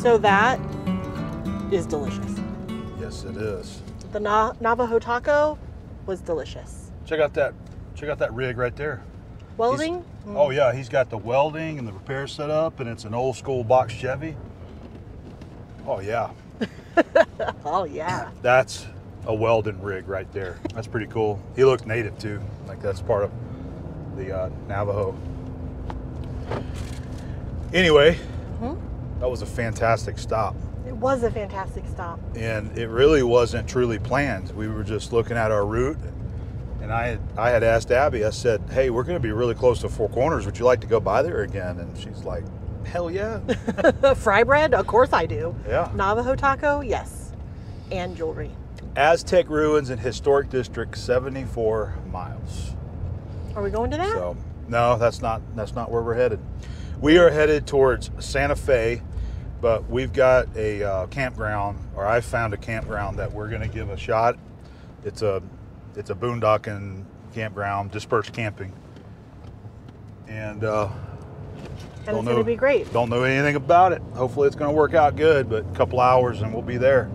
So that is delicious. Yes, it is. The Navajo taco was delicious. Check out that rig right there. Welding? Oh yeah, he's got the welding and the repair set up, and it's an old school box Chevy. Oh yeah. Oh yeah. That's a welding rig right there. That's pretty cool. He looks native too, like that's part of the Navajo. Anyway, that was a fantastic stop. It was a fantastic stop. And it really wasn't truly planned. We were just looking at our route, and I had asked Abby, I said, hey, we're going to be really close to Four Corners. Would you like to go by there again? And she's like, hell yeah. Fry bread? Of course I do. Yeah. Navajo taco? Yes. And jewelry. Aztec Ruins in Historic District, 74 miles. Are we going to that? So, no, that's not where we're headed. We are headed towards Santa Fe, but we've got a campground, or I found a campground that we're going to give a shot. It's a boondocking campground, dispersed camping, and it's going to be great. Don't know anything about it. Hopefully, it's going to work out good. But a couple hours and we'll be there.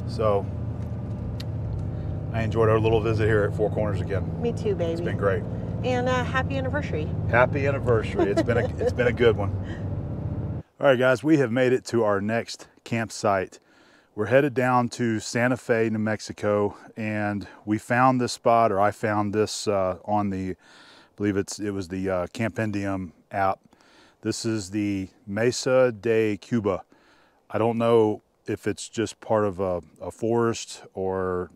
So, I enjoyed our little visit here at Four Corners again. Me too, baby. It's been great. And happy anniversary. Happy anniversary. It's been a good one. All right, guys, we have made it to our next campsite. We're headed down to Santa Fe, New Mexico, and we found this spot, or I found this on the, I believe it was the Campendium app. This is the Mesa De Cuba. I don't know if it's just part of a forest or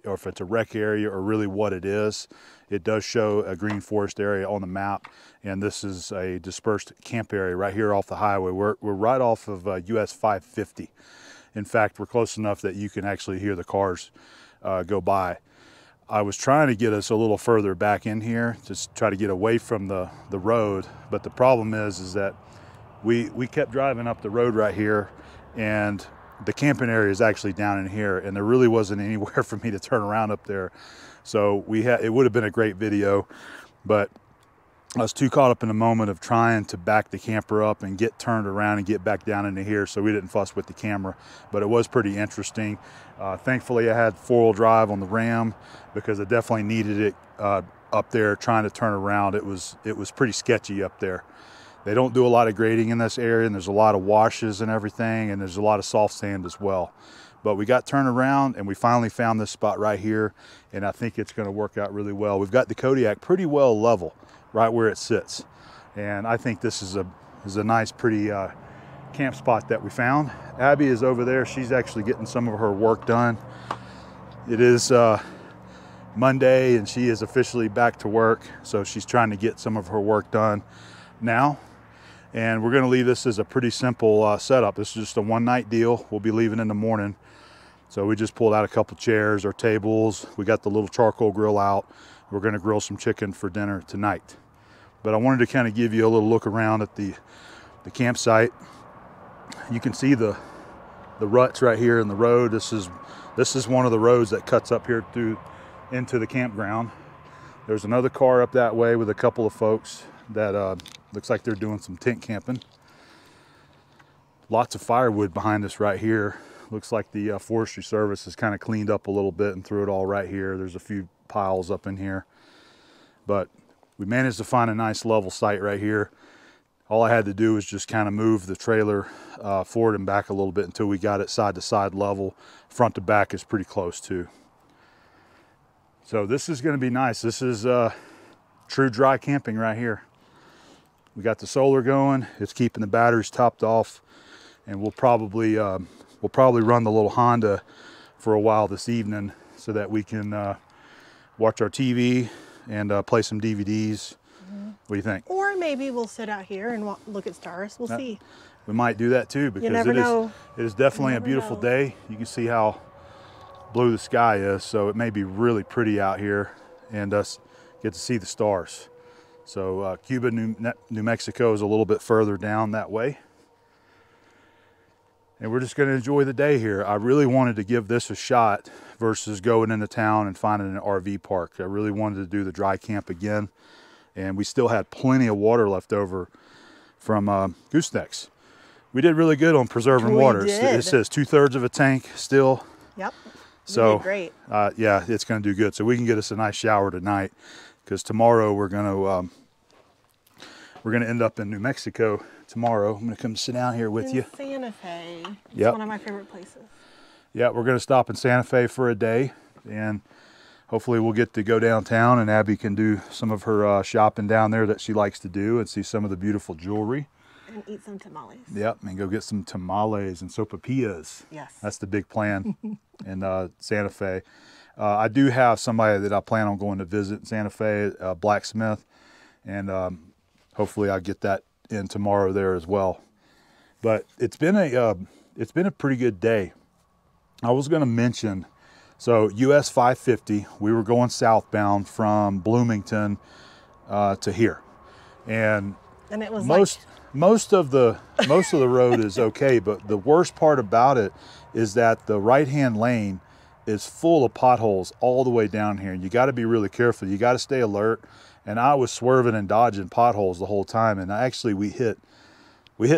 if it's a rec area or really what it is. It does show a green forest area on the map, and this is a dispersed camp area right here off the highway. We're right off of US 550. In fact, we're close enough that you can actually hear the cars go by. I was trying to get us a little further back in here, just try to get away from the road, but the problem is that we kept driving up the road right here, and the camping area is actually down in here, and there really wasn't anywhere for me to turn around up there. So it would have been a great video, but I was too caught up in the moment of trying to back the camper up and get turned around and get back down into here, so we didn't fuss with the camera. But it was pretty interesting. Thankfully, I had four-wheel drive on the Ram because I definitely needed it up there trying to turn around. It was pretty sketchy up there. They don't do a lot of grading in this area, and there's a lot of washes and everything, and there's a lot of soft sand as well. But we got turned around, and we finally found this spot right here, and I think it's going to work out really well. We've got the Kodiak pretty well level right where it sits, and I think this is a nice, pretty camp spot that we found. Abby is over there. She's actually getting some of her work done. It is Monday, and she is officially back to work, so she's trying to get some of her work done now. And we're going to leave this as a pretty simple setup. This is just a one-night deal. We'll be leaving in the morning. So we just pulled out a couple chairs, our tables. We got the little charcoal grill out. We're going to grill some chicken for dinner tonight. But I wanted to kind of give you a little look around at the campsite. You can see the ruts right here in the road. This is one of the roads that cuts up here into the campground. There's another car up that way with a couple of folks that looks like they're doing some tent camping. Lots of firewood behind us right here. Looks like the Forestry Service has kind of cleaned up a little bit and threw it all right here. There's a few piles up in here. But we managed to find a nice level site right here. All I had to do was just kind of move the trailer forward and back a little bit until we got it side to side level. Front to back is pretty close too. So this is going to be nice. This is true dry camping right here. We got the solar going. It's keeping the batteries topped off, and we'll probably run the little Honda for a while this evening so that we can watch our TV and play some DVDs. What do you think? Or maybe we'll sit out here and look at stars. We'll see. We might do that too, because it is definitely a beautiful day. You can see how blue the sky is, so it may be really pretty out here, and us get to see the stars. So Cuba, New Mexico is a little bit further down that way. And we're just going to enjoy the day here. I really wanted to give this a shot versus going into town and finding an RV park. I really wanted to do the dry camp again. And we still had plenty of water left over from Goosenecks. We did really good on preserving water. did. It says 2/3 of a tank still. Yep. So great. yeah, it's going to do good. So we can get us a nice shower tonight, because tomorrow we're going to end up in New Mexico tomorrow. I'm going to come sit down here with you. Santa Fe. It's Yep. one of my favorite places. Yeah, we're going to stop in Santa Fe for a day, and hopefully we'll get to go downtown, and Abby can do some of her shopping down there that she likes to do, and see some of the beautiful jewelry. And eat some tamales. Yep, and go get some tamales and sopapillas. Yes. That's the big plan in Santa Fe. I do have somebody that I plan on going to visit in Santa Fe, a blacksmith, and hopefully I'll get that in tomorrow there as well. But it's been a pretty good day. I was going to mention, so US 550, we were going southbound from Bloomington to here, and it was most of the road is okay, but the worst part about it is that the right-hand lane is full of potholes all the way down here, and you got to be really careful. You got to stay alert. And I was swerving and dodging potholes the whole time, and actually we hit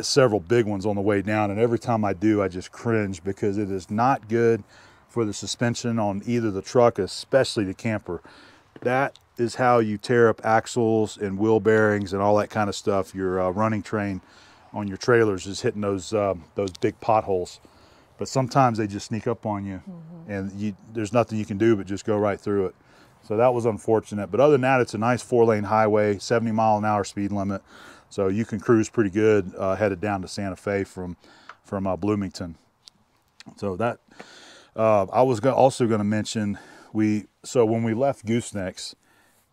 several big ones on the way down, and every time I do, I just cringe, because it is not good for the suspension on either the truck, especially the camper. That is how you tear up axles and wheel bearings and all that kind of stuff. Your running train on your trailers is hitting those big potholes. But sometimes they just sneak up on you, and there's nothing you can do but just go right through it. So that was unfortunate. But other than that, it's a nice 4-lane highway, 70-mile-an-hour speed limit. So you can cruise pretty good headed down to Santa Fe from Bloomington. So that I was also going to mention, so when we left Goosenecks,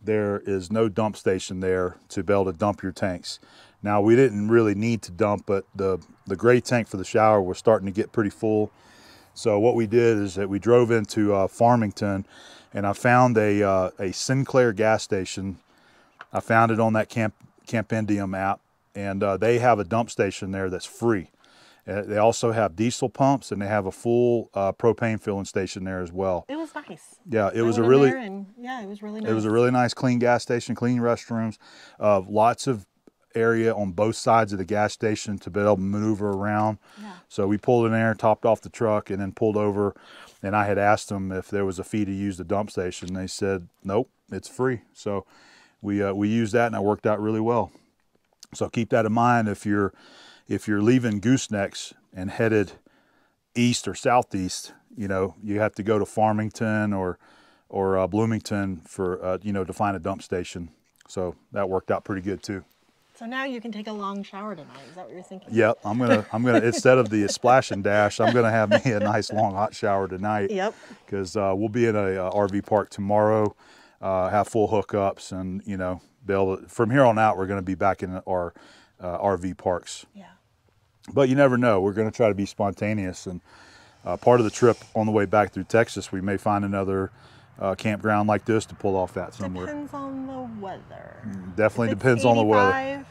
there is no dump station there to be able to dump your tanks. Now, we didn't really need to dump, but the gray tank for the shower was starting to get pretty full. So what we did is that we drove into Farmington, and I found a Sinclair gas station. I found it on that Campendium app, and they have a dump station there that's free. They also have diesel pumps, and they have a full propane filling station there as well. It was nice. Yeah, it was it was really nice. It was a really nice, clean gas station, clean restrooms, lots of area on both sides of the gas station to be able to maneuver around. Yeah. So we pulled in there, topped off the truck, and then pulled over. And I had asked them if there was a fee to use the dump station. They said, nope, it's free. So we used that, and it worked out really well. So keep that in mind if you're leaving Goosenecks and headed east or southeast. You have to go to Farmington or Bloomington for to find a dump station. So that worked out pretty good too. So now you can take a long shower tonight. Is that what you're thinking? Yep, I'm gonna instead of the splash and dash, I'm gonna have me a nice long hot shower tonight. Yep. Because we'll be in a RV park tomorrow, have full hookups, and be able to, from here on out, we're gonna be back in our RV parks. Yeah. But you never know. We're gonna try to be spontaneous, and part of the trip on the way back through Texas, we may find another campground like this to pull off at somewhere. Depends on the weather. Definitely depends on the weather.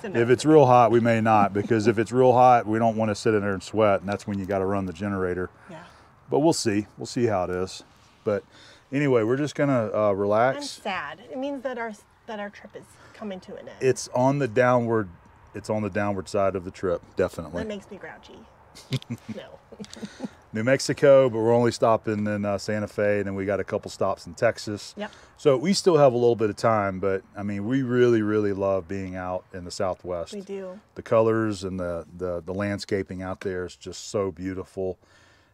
No. If it's real hot, we may not, because if it's real hot, we don't want to sit in there and sweat, and that's when you got to run the generator. Yeah. But we'll see. We'll see how it is. But anyway, we're just gonna relax. I'm sad. It means that our trip is coming to an end. It's on the downward side of the trip, definitely. That makes me grouchy. No. New Mexico, but we're only stopping in Santa Fe, and then we got a couple stops in Texas. Yep. So we still have a little bit of time, but I mean, we really, really love being out in the Southwest. We do. The colors and the landscaping out there is just so beautiful,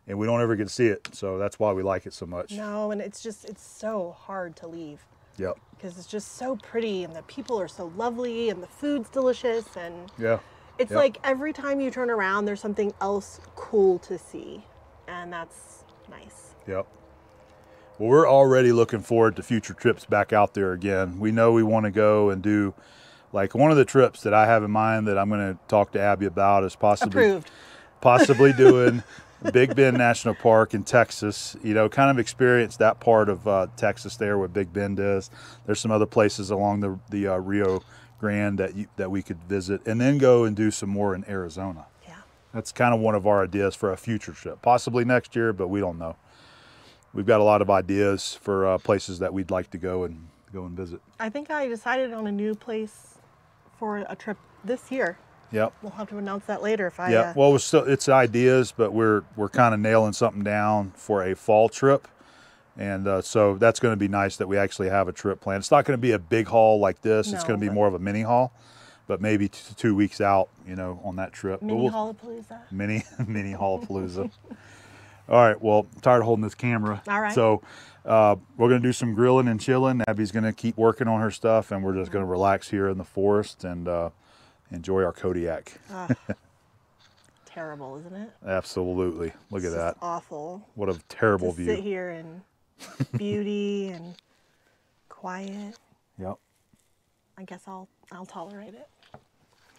and we don't ever get to see it, so that's why we like it so much. No, and it's so hard to leave. Yep. Because it's just so pretty, and the people are so lovely, and the food's delicious, and yeah. It's like every time you turn around, there's something else cool to see, and that's nice. Yep. Well, we're already looking forward to future trips back out there again. We know we want to go and do, like, one of the trips that I have in mind that I'm going to talk to Abby about is possibly doing Big Bend National Park in Texas. Kind of experience that part of Texas there where Big Bend is. There's some other places along the Rio Grande that we could visit, and then go and do some more in Arizona. Yeah. That's kind of one of our ideas for a future trip, possibly next year, but we don't know. We've got a lot of ideas for places that we'd like to go and visit. I think I decided on a new place for a trip this year. Yep. We'll have to announce that later if I. Yeah. Well, it's ideas, but we're kind of nailing something down for a fall trip, and so that's going to be nice that we actually have a trip planned. It's not going to be a big haul like this. It's No, going to be but- more of a mini haul, but maybe 2 weeks out, you know, on that trip. Mini But Haulapalooza. Mini Haulapalooza. All right. Well, I'm tired of holding this camera. All right. So we're going to do some grilling and chilling. Abby's going to keep working on her stuff, and we're just going to relax here in the forest and enjoy our Kodiak. Terrible, isn't it? Absolutely. Look at that. Awful. What a terrible To view. sit here in beauty and quiet. Yep. I guess I'll tolerate it.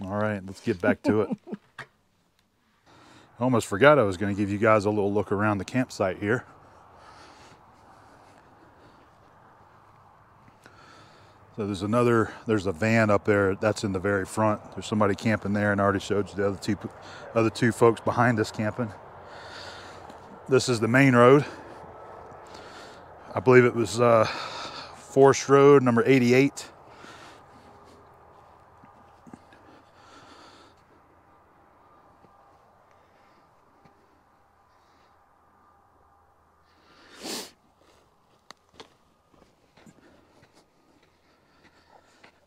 All right, let's get back to it. I almost forgot I was going to give you guys a little look around the campsite here. So there's a van up there that's in the very front. There's somebody camping there, and I already showed you the other two folks behind us camping. This is the main road. I believe it was Forest Road number 88.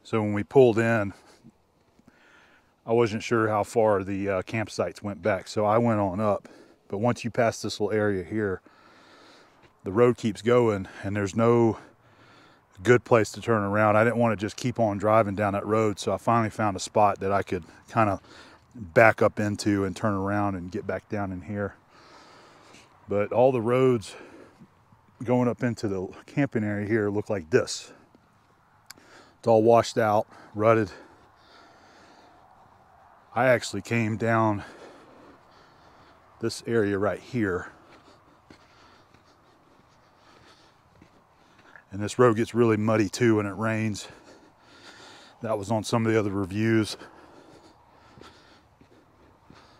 So when we pulled in, I wasn't sure how far the campsites went back, so I went on up. But once you pass this little area here, the road keeps going, and there's no good place to turn around. I didn't want to just keep on driving down that road, so I finally found a spot that I could kind of back up into and turn around and get back down in here. But all the roads going up into the camping area here look like this. It's all washed out, rutted. I actually came down this area right here. And this road gets really muddy too when it rains. That was on some of the other reviews.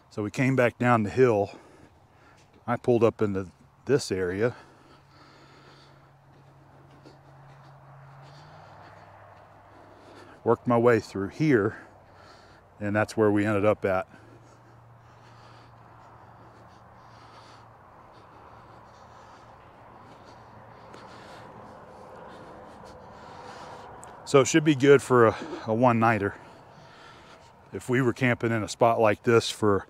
So we came back down the hill. I pulled up into this area. Worked my way through here, and that's where we ended up at. So it should be good for a one-nighter. If we were camping in a spot like this for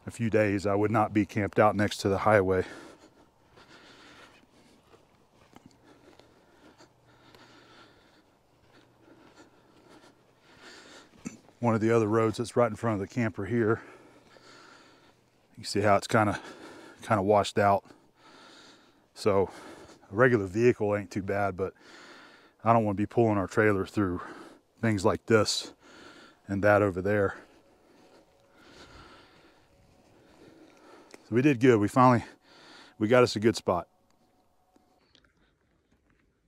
a few days, I would not be camped out next to the highway. One of the other roads that's right in front of the camper here. You see how it's kind of washed out. So a regular vehicle ain't too bad, but I don't want to be pulling our trailer through things like this and that over there. So we did good. We got us a good spot.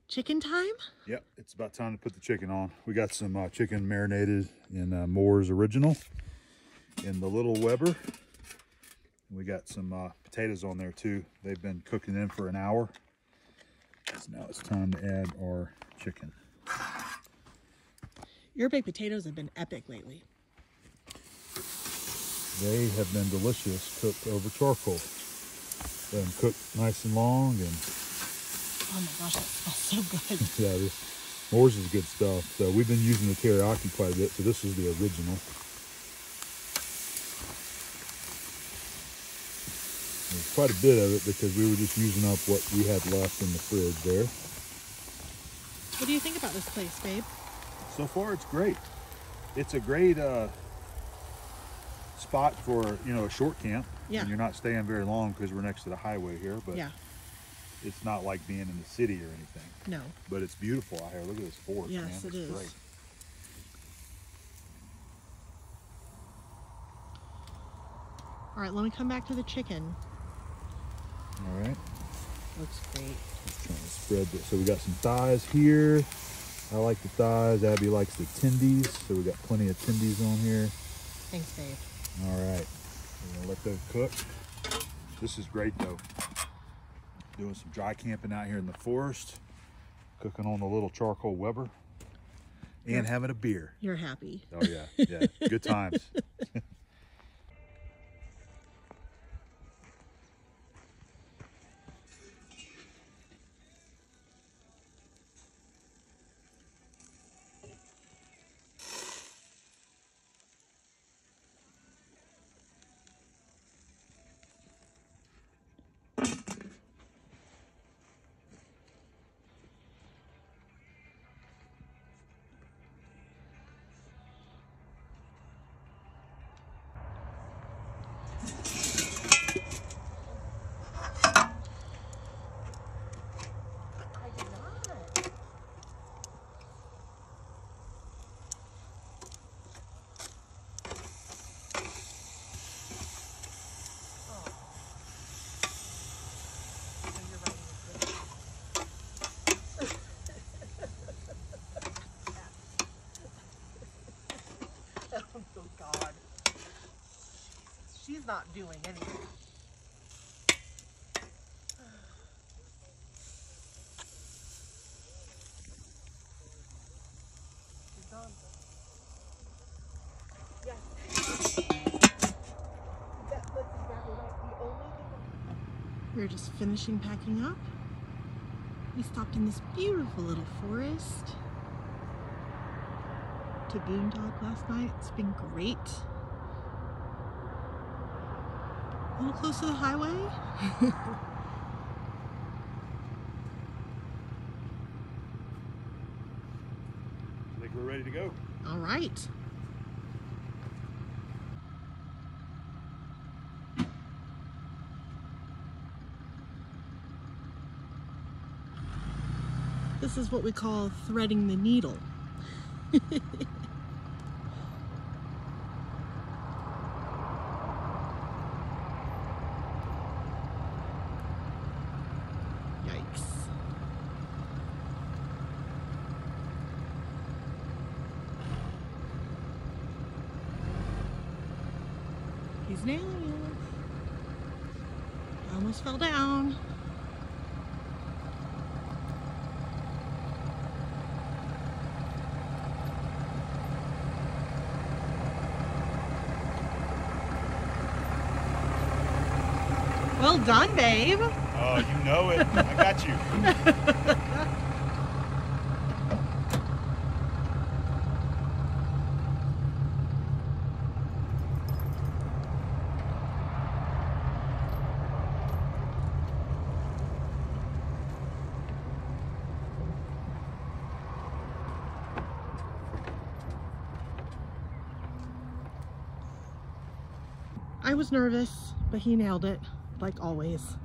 Chicken time? Yep, it's about time to put the chicken on. We got some chicken marinated in Moore's Original in the little Weber. We got some potatoes on there too. They've been cooking in for an hour. So now it's time to add our chicken. Your baked potatoes have been epic lately. They have been delicious, cooked over charcoal. They're cooked nice and long, and Oh my gosh, that smells so good. yeah, Moore's is good stuff. So we've been using the teriyaki quite a bit, so this is the original. There's quite a bit of it because we were just using up what we had left in the fridge there. What do you think about this place, babe? So far, it's great. It's a great spot for, you know, a short camp. Yeah. And you're not staying very long because we're next to the highway here, but Yeah. it's not like being in the city or anything. No. But it's beautiful out here. Look at this forest, man. Yes, it It's is. great. All right, let me come back to the chicken. All right. Looks great. Just trying to spread this. So we got some thighs here. I like the thighs. Abby likes the tendies. So we got plenty of tendies on here. Thanks, babe. All right. We're gonna let those cook. This is great though. Doing some dry camping out here in the forest. Cooking on the little charcoal Weber. and having a beer. You're happy. Oh yeah, yeah, good times. Oh God. She's not doing anything. She's done. Yes. That's exactly right. The only thing. We're just finishing packing up. We stopped in this beautiful little forest to boondock last night. It's been great. A little close to the highway. I think we're ready to go. All right. This is what we call threading the needle. Yikes. He's nailing it. I almost fell down. Well done, babe. Oh, you know it. I got you. I was nervous, but he nailed it, like always.